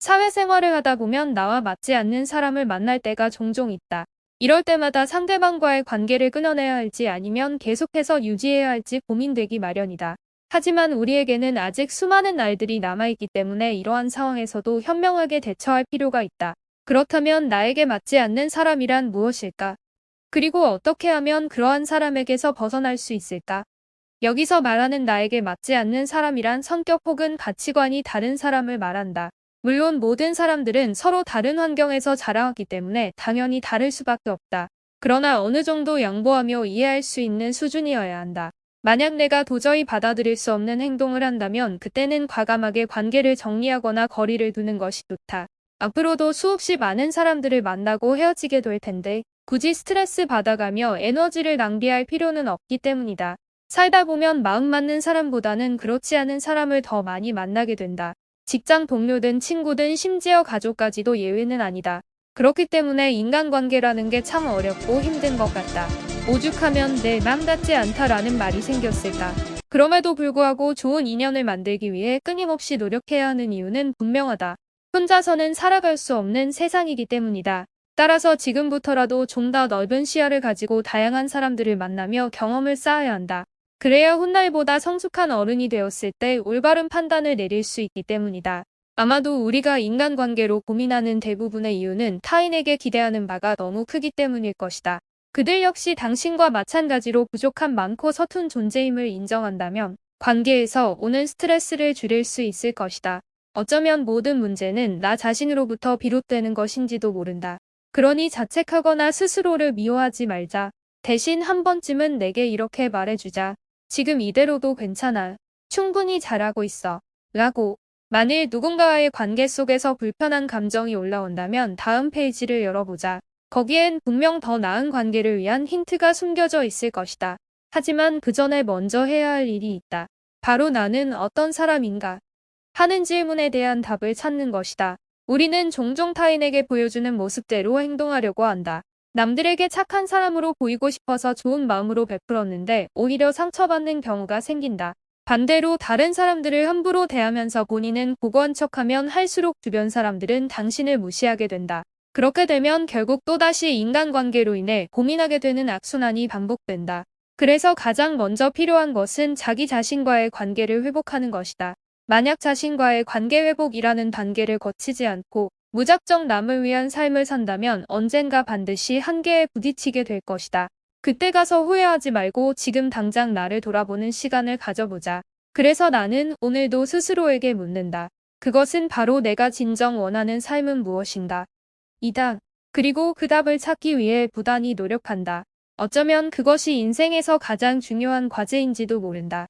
사회생활을 하다 보면 나와 맞지 않는 사람을 만날 때가 종종 있다. 이럴 때마다 상대방과의 관계를 끊어내야 할지 아니면 계속해서 유지해야 할지 고민되기 마련이다. 하지만 우리에게는 아직 수많은 날들이 남아있기 때문에 이러한 상황에서도 현명하게 대처할 필요가 있다. 그렇다면 나에게 맞지 않는 사람이란 무엇일까? 그리고 어떻게 하면 그러한 사람에게서 벗어날 수 있을까? 여기서 말하는 나에게 맞지 않는 사람이란 성격 혹은 가치관이 다른 사람을 말한다. 물론 모든 사람들은 서로 다른 환경에서 자라왔기 때문에 당연히 다를 수밖에 없다. 그러나 어느 정도 양보하며 이해할 수 있는 수준이어야 한다. 만약 내가 도저히 받아들일 수 없는 행동을 한다면 그때는 과감하게 관계를 정리하거나 거리를 두는 것이 좋다. 앞으로도 수없이 많은 사람들을 만나고 헤어지게 될 텐데 굳이 스트레스 받아가며 에너지를 낭비할 필요는 없기 때문이다. 살다 보면 마음 맞는 사람보다는 그렇지 않은 사람을 더 많이 만나게 된다. 직장 동료든 친구든 심지어 가족까지도 예외는 아니다. 그렇기 때문에 인간관계라는 게 참 어렵고 힘든 것 같다. 오죽하면 내 맘 같지 않다라는 말이 생겼을까. 그럼에도 불구하고 좋은 인연을 만들기 위해 끊임없이 노력해야 하는 이유는 분명하다. 혼자서는 살아갈 수 없는 세상이기 때문이다. 따라서 지금부터라도 좀 더 넓은 시야를 가지고 다양한 사람들을 만나며 경험을 쌓아야 한다. 그래야 훗날보다 성숙한 어른이 되었을 때 올바른 판단을 내릴 수 있기 때문이다. 아마도 우리가 인간관계로 고민하는 대부분의 이유는 타인에게 기대하는 바가 너무 크기 때문일 것이다. 그들 역시 당신과 마찬가지로 부족한 많고 서툰 존재임을 인정한다면 관계에서 오는 스트레스를 줄일 수 있을 것이다. 어쩌면 모든 문제는 나 자신으로부터 비롯되는 것인지도 모른다. 그러니 자책하거나 스스로를 미워하지 말자. 대신 한 번쯤은 내게 이렇게 말해주자. 지금 이대로도 괜찮아. 충분히 잘하고 있어. 라고. 만일 누군가와의 관계 속에서 불편한 감정이 올라온다면 다음 페이지를 열어보자. 거기엔 분명 더 나은 관계를 위한 힌트가 숨겨져 있을 것이다. 하지만 그 전에 먼저 해야 할 일이 있다. 바로 나는 어떤 사람인가? 하는 질문에 대한 답을 찾는 것이다. 우리는 종종 타인에게 보여주는 모습대로 행동하려고 한다. 남들에게 착한 사람으로 보이고 싶어서 좋은 마음으로 베풀었는데 오히려 상처받는 경우가 생긴다. 반대로 다른 사람들을 함부로 대하면서 본인은 고고한 척하면 할수록 주변 사람들은 당신을 무시하게 된다. 그렇게 되면 결국 또다시 인간관계로 인해 고민하게 되는 악순환이 반복된다. 그래서 가장 먼저 필요한 것은 자기 자신과의 관계를 회복하는 것이다. 만약 자신과의 관계 회복이라는 단계를 거치지 않고 무작정 남을 위한 삶을 산다면 언젠가 반드시 한계에 부딪히게 될 것이다. 그때 가서 후회하지 말고 지금 당장 나를 돌아보는 시간을 가져보자. 그래서 나는 오늘도 스스로에게 묻는다. 그것은 바로 내가 진정 원하는 삶은 무엇인가? 이다. 그리고 그 답을 찾기 위해 부단히 노력한다. 어쩌면 그것이 인생에서 가장 중요한 과제인지도 모른다.